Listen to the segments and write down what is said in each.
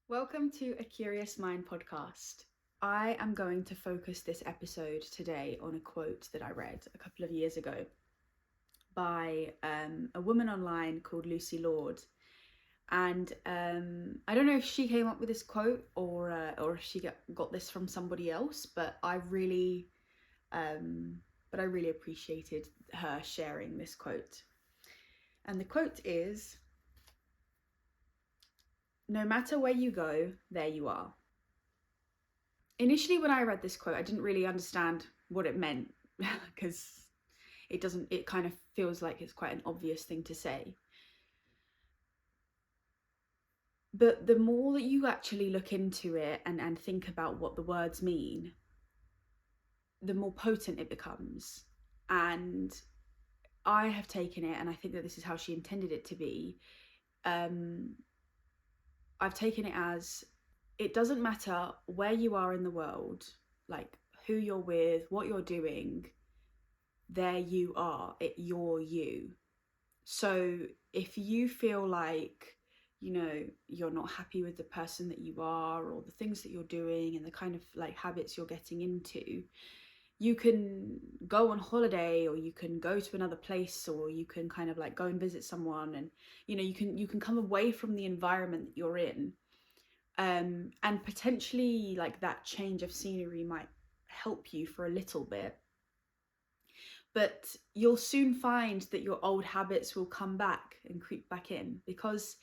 Welcome to A Curious Mind podcast. I am going to focus this episode today on a quote that I read a couple of years ago by a woman online called Lucy Lord. And I don't know if she came up with this quote or if she got this from somebody else, but I really appreciated her sharing this quote. And the quote is, "No matter where you go, there you are." Initially, when I read this quote, I didn't really understand what it meant because it kind of feels like it's quite an obvious thing to say. But the more that you actually look into it and think about what the words mean, the more potent it becomes. And I have taken it, and I think that this is how she intended it to be. I've taken it as, it doesn't matter where you are in the world, like who you're with, what you're doing, there you are, you're you. So if you feel like, you're not happy with the person that you are or the things that you're doing and the kind of like habits you're getting into, you can go on holiday, or you can go to another place, or you can kind of like go and visit someone, and you can come away from the environment that you're in, and potentially like that change of scenery might help you for a little bit. But you'll soon find that your old habits will come back and creep back in, because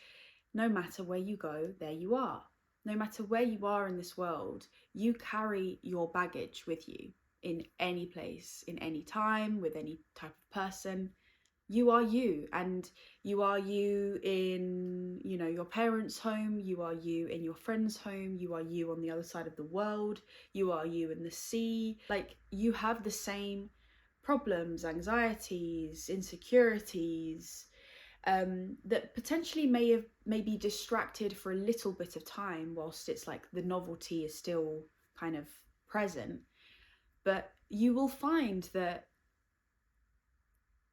no matter where you go, there you are. No matter where you are in this world, you carry your baggage with you in any place, in any time, with any type of person. You are you, and you are you in, your parents' home, you are you in your friend's home, you are you on the other side of the world, you are you in the sea. Like, you have the same problems, anxieties, insecurities, that potentially may be distracted for a little bit of time whilst it's like the novelty is still kind of present. But you will find that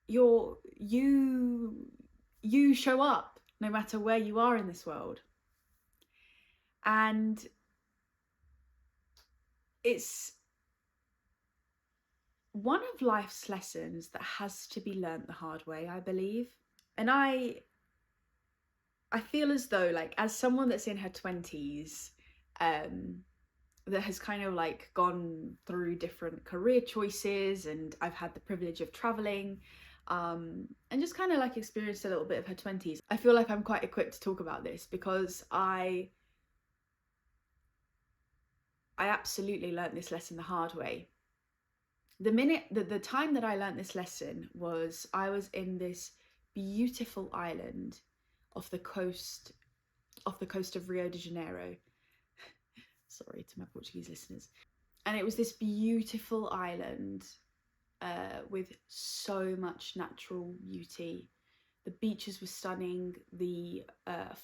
you show up no matter where you are in this world. And it's one of life's lessons that has to be learnt the hard way, I believe. And I feel as though, like, as someone that's in her 20s, that has kind of like gone through different career choices, and I've had the privilege of traveling, and just kind of like experienced a little bit of her 20s. I feel like I'm quite equipped to talk about this because I absolutely learnt this lesson the hard way. The time that I learnt this lesson was, I was in this beautiful island off the coast of Rio de Janeiro. Sorry to my Portuguese listeners. And it was this beautiful island with so much natural beauty. The beaches were stunning. The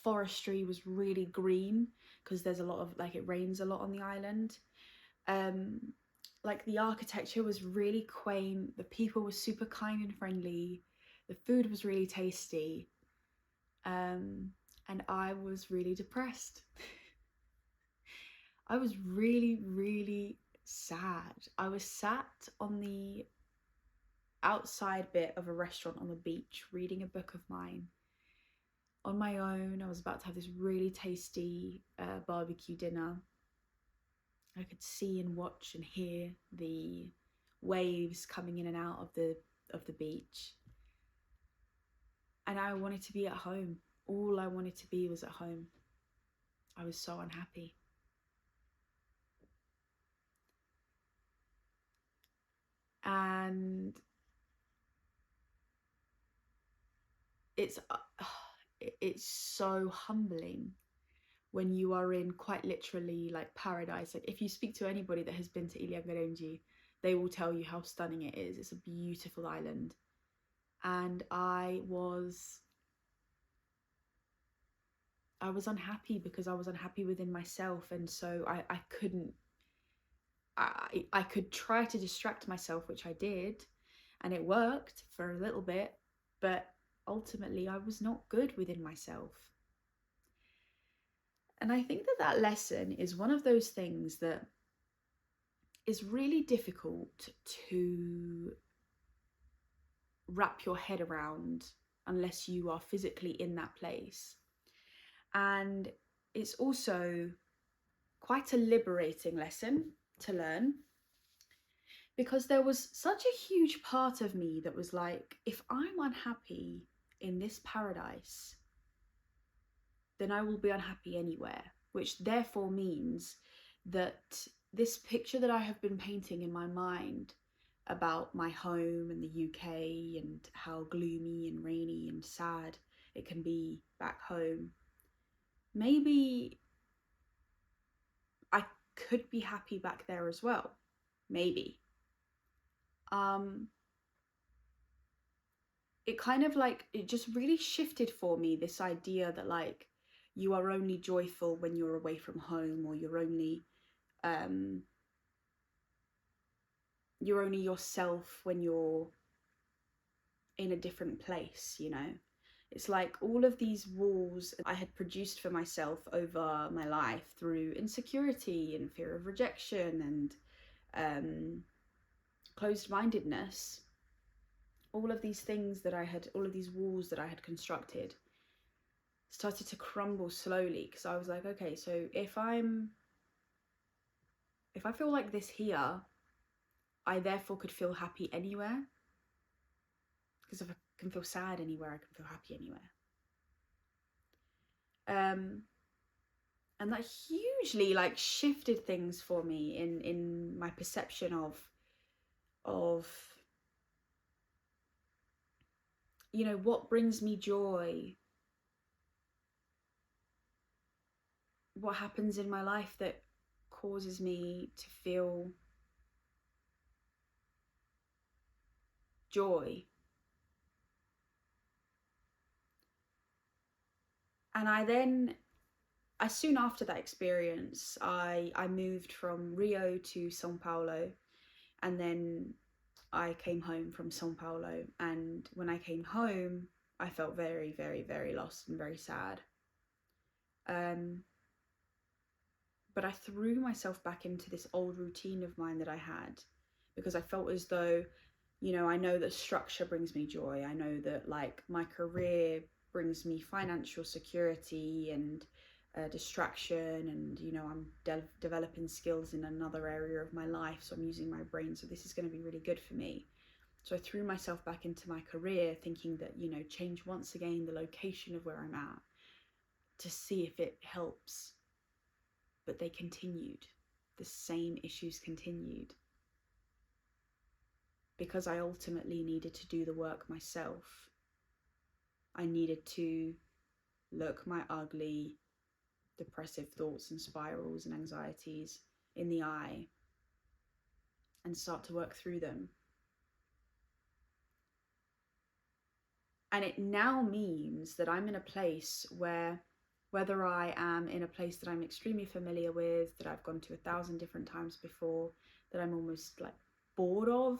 forestry was really green because there's a lot of, like, it rains a lot on the island. Like, the architecture was really quaint. The people were super kind and friendly. The food was really tasty. And I was really depressed. I was really, really sad. I was sat on the outside bit of a restaurant on the beach reading a book of mine on my own. I was about to have this really tasty barbecue dinner. I could see and watch and hear the waves coming in and out of the beach. And I wanted to be at home. All I wanted to be was at home. I was so unhappy. And it's so humbling when you are in, quite literally, like, paradise. Like, if you speak to anybody that has been to Ilha Grande, they will tell you how stunning it is. It's a beautiful island. And I was unhappy because I was unhappy within myself. And so I couldn't, I could try to distract myself, which I did, and it worked for a little bit, but ultimately I was not good within myself. And I think that that lesson is one of those things that is really difficult to wrap your head around unless you are physically in that place. And it's also quite a liberating lesson to learn, because there was such a huge part of me that was like, if I'm unhappy in this paradise, then I will be unhappy anywhere, which therefore means that this picture that I have been painting in my mind about my home and the UK and how gloomy and rainy and sad it can be back home, maybe I could be happy back there as well. Maybe. It kind of like, it just really shifted for me, this idea that like you are only joyful when you're away from home, or you're only yourself when you're in a different place, you know. It's like all of these walls I had produced for myself over my life through insecurity and fear of rejection and closed-mindedness. All of these things that I had, all of these walls that I had constructed started to crumble slowly, because I was like, okay, so if I feel like this here, I therefore could feel happy anywhere. Because if I can feel sad anywhere, I can feel happy anywhere. And that hugely like shifted things for me in my perception of you know, what brings me joy, what happens in my life that causes me to feel joy. And I soon after that experience, I moved from Rio to São Paulo, and then I came home from São Paulo. And when I came home, I felt very, very, very lost and very sad. But I threw myself back into this old routine of mine that I had, because I felt as though, you know, I know that structure brings me joy. I know that like my career brings me financial security and distraction, and you know, I'm developing skills in another area of my life, so I'm using my brain, so this is going to be really good for me. So I threw myself back into my career, thinking that, you know, change once again the location of where I'm at to see if it helps. But they continued. The same issues continued, because I ultimately needed to do the work myself. I needed to look my ugly, depressive thoughts and spirals and anxieties in the eye and start to work through them. And it now means that I'm in a place where, whether I am in a place that I'm extremely familiar with, that I've gone to 1,000 different times before, that I'm almost like bored of,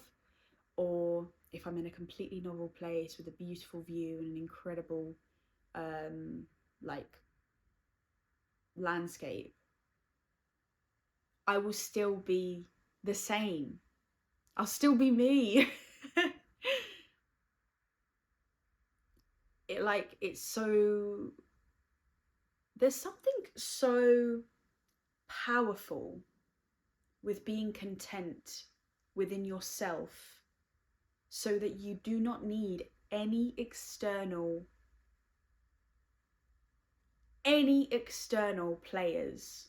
or if I'm in a completely novel place with a beautiful view and an incredible like landscape, I will still be the same. I'll still be me. It's so, there's something so powerful with being content within yourself, so that you do not need any external players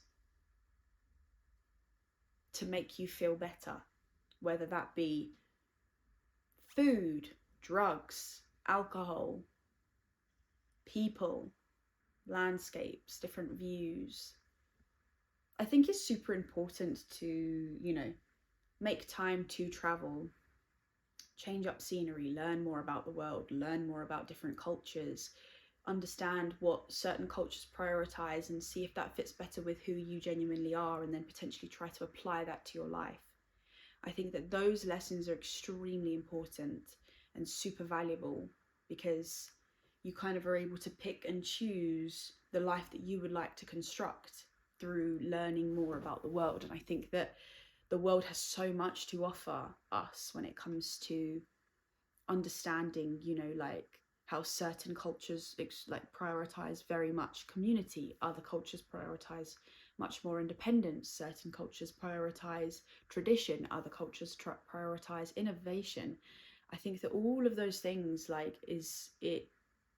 to make you feel better, whether that be food, drugs, alcohol, people, landscapes, different views. I think it's super important to, you know, make time to travel, change up scenery, learn more about the world, learn more about different cultures, understand what certain cultures prioritize, and see if that fits better with who you genuinely are, and then potentially try to apply that to your life. I think that those lessons are extremely important and super valuable, because you kind of are able to pick and choose the life that you would like to construct through learning more about the world. And I think that the world has so much to offer us when it comes to understanding, you know, like how certain cultures like prioritize very much community, other cultures prioritize much more independence, certain cultures prioritize tradition, other cultures prioritize innovation. I think that all of those things, like,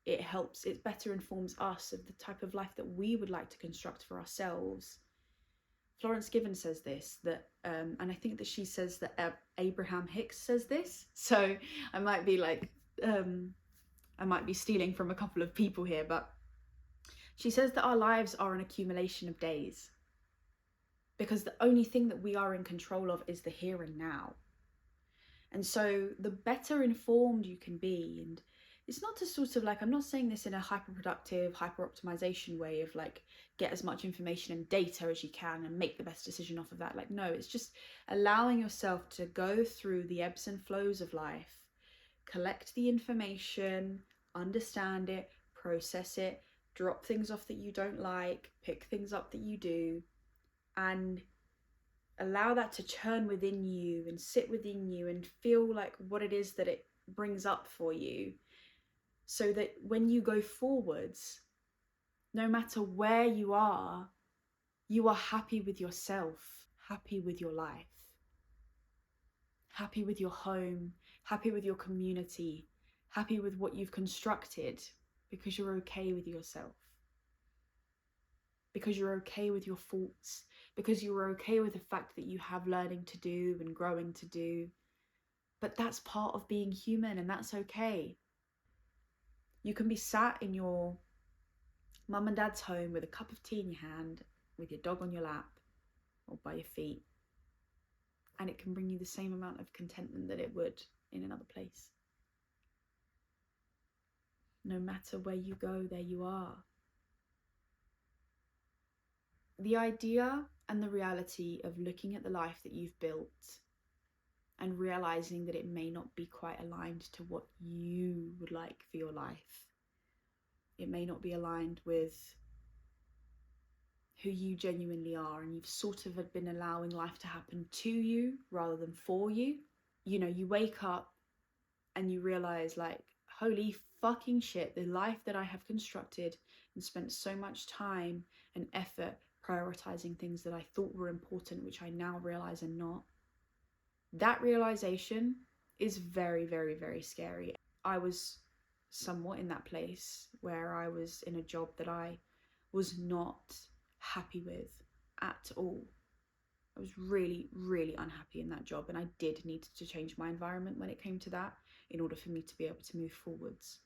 it helps, it better informs us of the type of life that we would like to construct for ourselves. Florence Given says this, that and I think that she says that Abraham Hicks says this, so I might be like I might be stealing from a couple of people here, but she says that our lives are an accumulation of days, because the only thing that we are in control of is the here and now. And so the better informed you can be, and it's not to sort of like, I'm not saying this in a hyper-productive, hyper-optimization way of like, get as much information and data as you can and make the best decision off of that. Like, no, it's just allowing yourself to go through the ebbs and flows of life, collect the information, understand it, process it, drop things off that you don't like, pick things up that you do, and allow that to churn within you and sit within you and feel like what it is that it brings up for you, so that when you go forwards, no matter where you are happy with yourself, happy with your life, happy with your home, happy with your community, happy with what you've constructed, because you're okay with yourself, because you're okay with your faults, because you're okay with the fact that you have learning to do and growing to do. But that's part of being human, and that's okay. You can be sat in your mum and dad's home with a cup of tea in your hand, with your dog on your lap or by your feet, and it can bring you the same amount of contentment that it would in another place. No matter where you go, there you are. The idea and the reality of looking at the life that you've built and realizing that it may not be quite aligned to what you would like for your life. It may not be aligned with who you genuinely are, and you've sort of been allowing life to happen to you rather than for you. You know, you wake up and you realize, like, holy fucking shit, the life that I have constructed and spent so much time and effort prioritizing things that I thought were important, which I now realize are not. That realization is very, very, very scary. I was somewhat in that place where I was in a job that I was not happy with at all. I was really, really unhappy in that job, and I did need to change my environment when it came to that in order for me to be able to move forwards.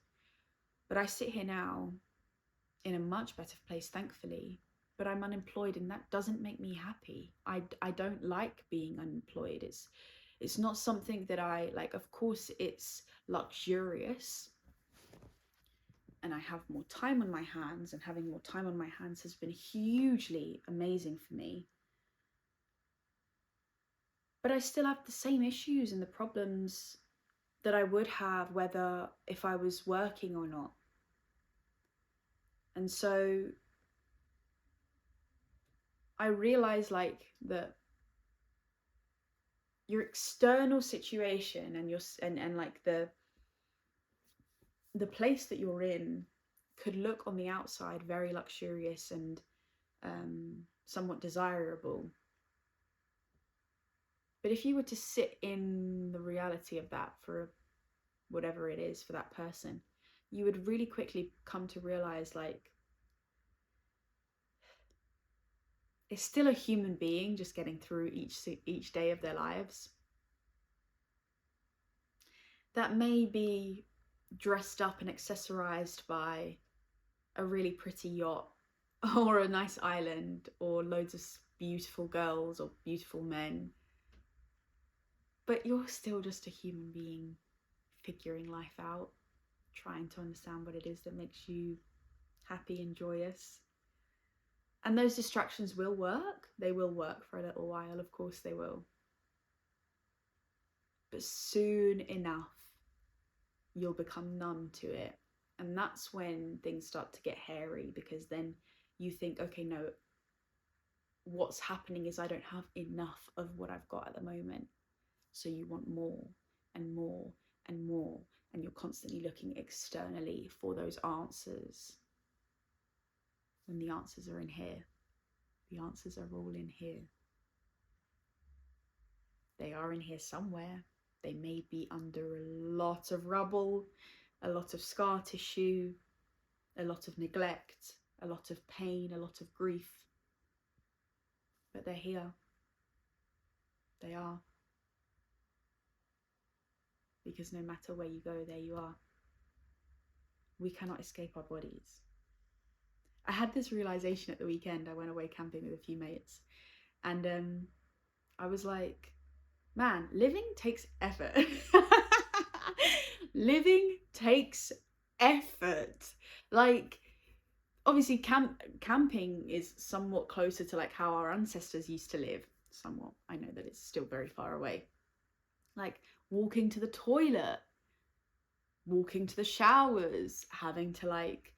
But I sit here now in a much better place, thankfully, but I'm unemployed, and that doesn't make me happy. I don't like being unemployed. It's not something that I like. Of course, it's luxurious, and I have more time on my hands, and having more time on my hands has been hugely amazing for me. But I still have the same issues and the problems that I would have whether if I was working or not. And so I realize, like, that your external situation and your and like the place that you're in could look on the outside very luxurious and somewhat desirable. But if you were to sit in the reality of that for whatever it is for that person, you would really quickly come to realize, like, it's still a human being just getting through each day of their lives. That may be dressed up and accessorized by a really pretty yacht or a nice island or loads of beautiful girls or beautiful men, but you're still just a human being figuring life out, trying to understand what it is that makes you happy and joyous. And those distractions will work. They will work for a little while, of course they will. But soon enough, you'll become numb to it And that's when things start to get hairy, because then you think, okay, no, what's happening is I don't have enough of what I've got at the moment. So you want more and more and more, and you're constantly looking externally for those answers, when the answers are in here. The answers are all in here. They are in here somewhere. They may be under a lot of rubble, a lot of scar tissue, a lot of neglect, a lot of pain, a lot of grief. But they're here. They are. Because no matter where you go, there you are. We cannot escape our bodies. I had this realization at the weekend. I went away camping with a few mates, and I was like, man, living takes effort. Living takes effort. Like, obviously camping is somewhat closer to like how our ancestors used to live. Somewhat. I know that it's still very far away. Like walking to the toilet, walking to the showers, having to like,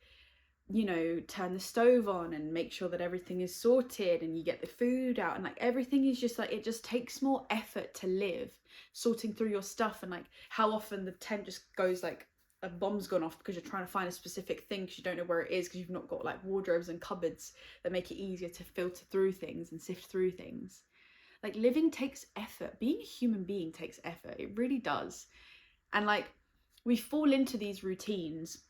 you know, turn the stove on and make sure that everything is sorted and you get the food out, and like everything is just like, it just takes more effort to live, sorting through your stuff. And like how often the tent just goes like a bomb's gone off because you're trying to find a specific thing because you don't know where it is, because you've not got like wardrobes and cupboards that make it easier to filter through things and sift through things. Like living takes effort. Being a human being takes effort. It really does. And like we fall into these routines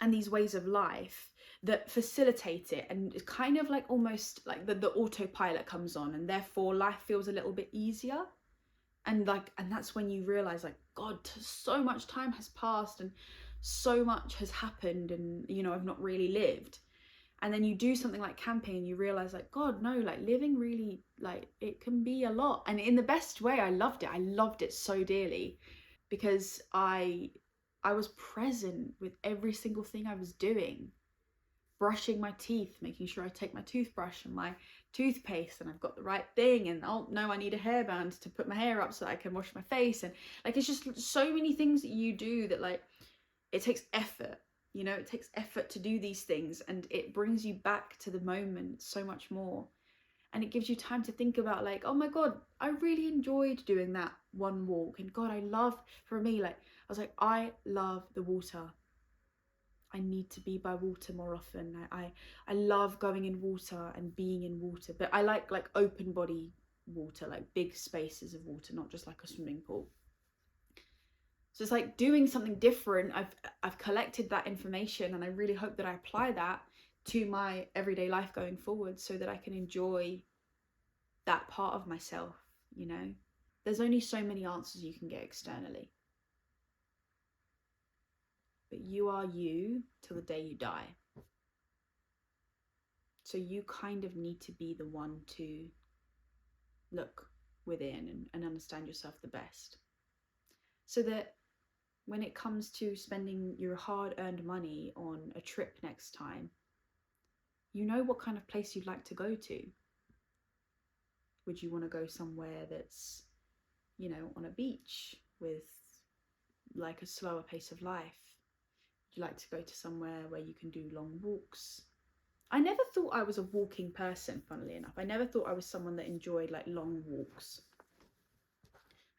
and these ways of life that facilitate it, and it's kind of like almost like the autopilot comes on, and therefore life feels a little bit easier. And that's when you realize, like, God, so much time has passed and so much has happened, and you know, I've not really lived. And then you do something like camping and you realize, like, God, no, like living really, like, it can be a lot. And in the best way. I loved it so dearly, because I was present with every single thing I was doing. Brushing my teeth, making sure I take my toothbrush and my toothpaste and I've got the right thing, and oh no, I need a hairband to put my hair up so that I can wash my face. And like, it's just so many things that you do that, like, it takes effort, you know, it takes effort to do these things, and it brings you back to the moment so much more. And it gives you time to think about, like, oh my God, I really enjoyed doing that one walk. And God, I love, for me, like, I was like, I love the water. I need to be by water more often. I love going in water and being in water, but I like open body water, like big spaces of water, not just like a swimming pool. So it's like doing something different. I've collected that information, and I really hope that I apply that to my everyday life going forward, so that I can enjoy that part of myself, you know. There's only so many answers you can get externally. But you are you till the day you die. So you kind of need to be the one to look within and understand yourself the best. So that when it comes to spending your hard-earned money on a trip next time, you know what kind of place you'd like to go to. Would you want to go somewhere that's, you know, on a beach with like a slower pace of life? Would you like to go to somewhere where you can do long walks? I never thought I was a walking person, funnily enough. I never thought I was someone that enjoyed like long walks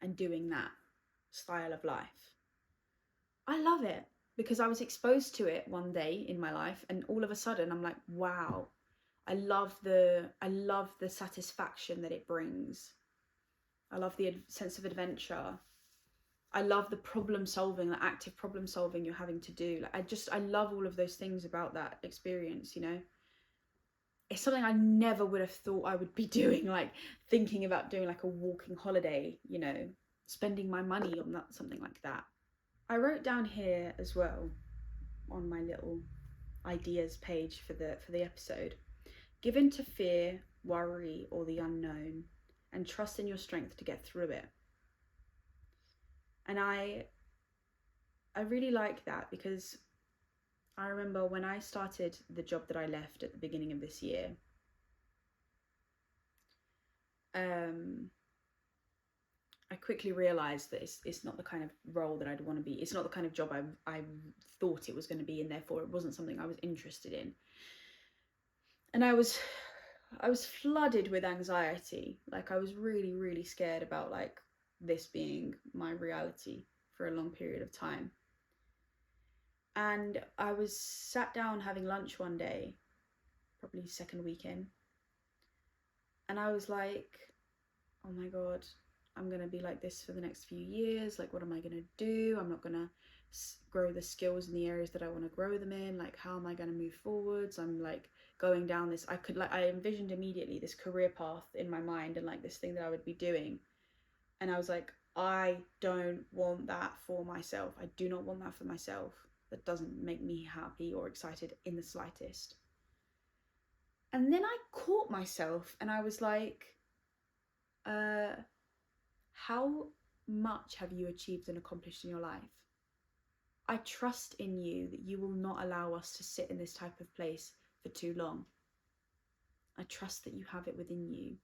and doing that style of life. I love it because I was exposed to it one day in my life, and all of a sudden I'm like, wow, I love the satisfaction that it brings. I love the sense of adventure. I love the problem solving, the active problem solving you're having to do. Like, I love all of those things about that experience, you know. It's something I never would have thought I would be doing, like thinking about doing like a walking holiday, you know, spending my money on that, something like that. I wrote down here as well on my little ideas page for the episode: give in to fear, worry, or the unknown, and trust in your strength to get through it. And I really like that, because I remember when I started the job that I left at the beginning of this year, I I quickly realized that it's not the kind of role that I'd want to be. It's not the kind of job I thought it was going to be, and therefore it wasn't something I was interested in. And I was flooded with anxiety. Like, I was really, really scared about like this being my reality for a long period of time. And I was sat down having lunch one day, probably second weekend, and I was like, oh my God, I'm going to be like this for the next few years. Like, what am I going to do? I'm not going to grow the skills in the areas that I want to grow them in. Like, how am I going to move forwards? I'm like going down this, I envisioned immediately this career path in my mind and like this thing that I would be doing. And I was like, I don't want that for myself. I do not want that for myself. That doesn't make me happy or excited in the slightest. And then I caught myself and I was like, how much have you achieved and accomplished in your life? I trust in you that you will not allow us to sit in this type of place for too long. I trust that you have it within you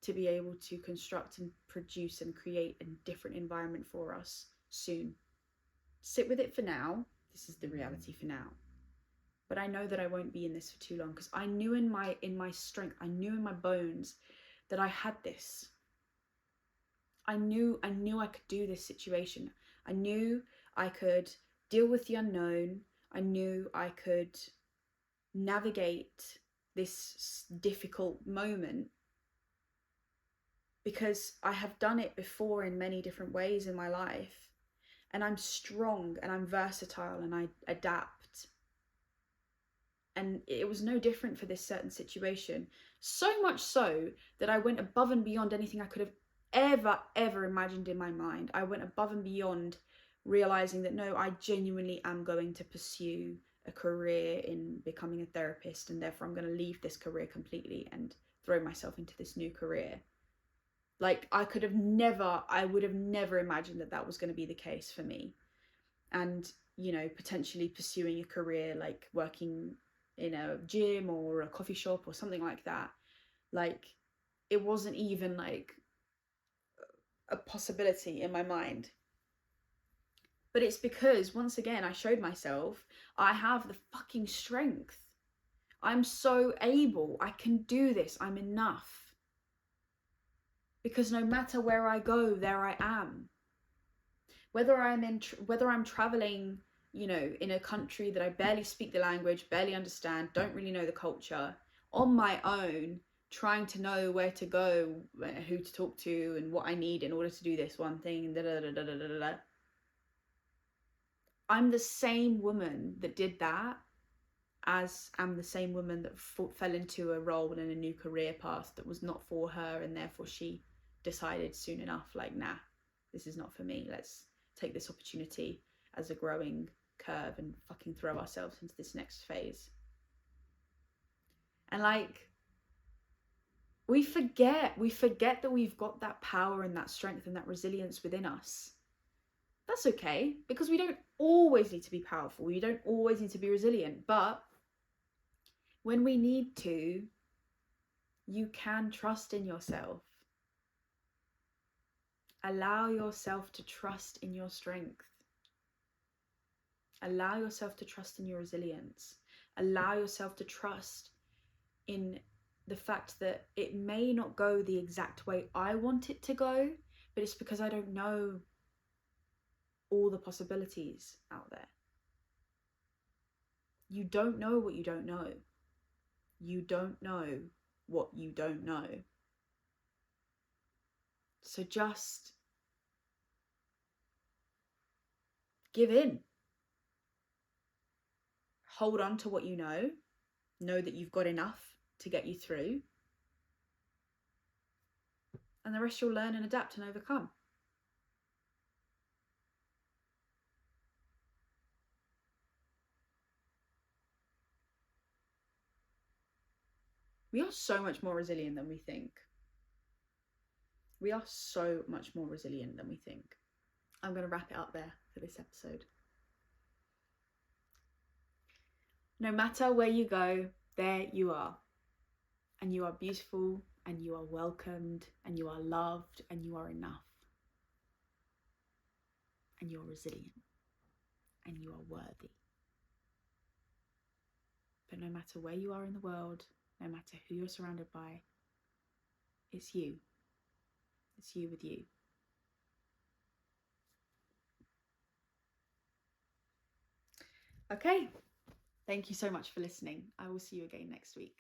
to be able to construct and produce and create a different environment for us soon. Sit with it for now. This is the reality for now. But I know that I won't be in this for too long, because I knew in my strength, I knew in my bones that I had this. I knew I could do this situation. I knew I could deal with the unknown. I knew I could navigate this difficult moment, because I have done it before in many different ways in my life. And I'm strong and I'm versatile and I adapt. And it was no different for this certain situation. So much so that I went above and beyond anything I could have ever imagined in my mind. I went above and beyond realizing that no, I genuinely am going to pursue a career in becoming a therapist, and therefore I'm going to leave this career completely and throw myself into this new career. Like, I would have never imagined that that was going to be the case for me. And, you know, potentially pursuing a career like working in a gym or a coffee shop or something like that. Like, it wasn't even like a possibility in my mind. But it's because, once again, I showed myself I have the fucking strength. I'm so able. I can do this. I'm enough. Because no matter where I go, there I am. Whether I'm traveling, you know, in a country that I barely speak the language, barely understand, don't really know the culture, on my own, trying to know where to go, who to talk to, and what I need in order to do this one thing, I'm the same woman that did that as I'm the same woman that fell into a role in a new career path that was not for her, and therefore she decided soon enough, like, nah, this is not for me. Let's take this opportunity as a growing curve and fucking throw ourselves into this next phase. And like, we forget that we've got that power and that strength and that resilience within us. That's okay, because we don't always need to be powerful. We don't always need to be resilient. But when we need to, you can trust in yourself. Allow yourself to trust in your strength. Allow yourself to trust in your resilience. Allow yourself to trust in the fact that it may not go the exact way I want it to go, but it's because I don't know all the possibilities out there. You don't know what you don't know. You don't know what you don't know. So just give in. Hold on to what you know. Know that you've got enough to get you through. And the rest you'll learn and adapt and overcome. We are so much more resilient than we think. We are so much more resilient than we think. I'm going to wrap it up there for this episode. No matter where you go, there you are. And you are beautiful, and you are welcomed, and you are loved, and you are enough. and you're resilient and you are worthy. But no matter where you are in the world, no matter who you're surrounded by, it's you. It's you with you. Okay, thank you so much for listening. I will see you again next week.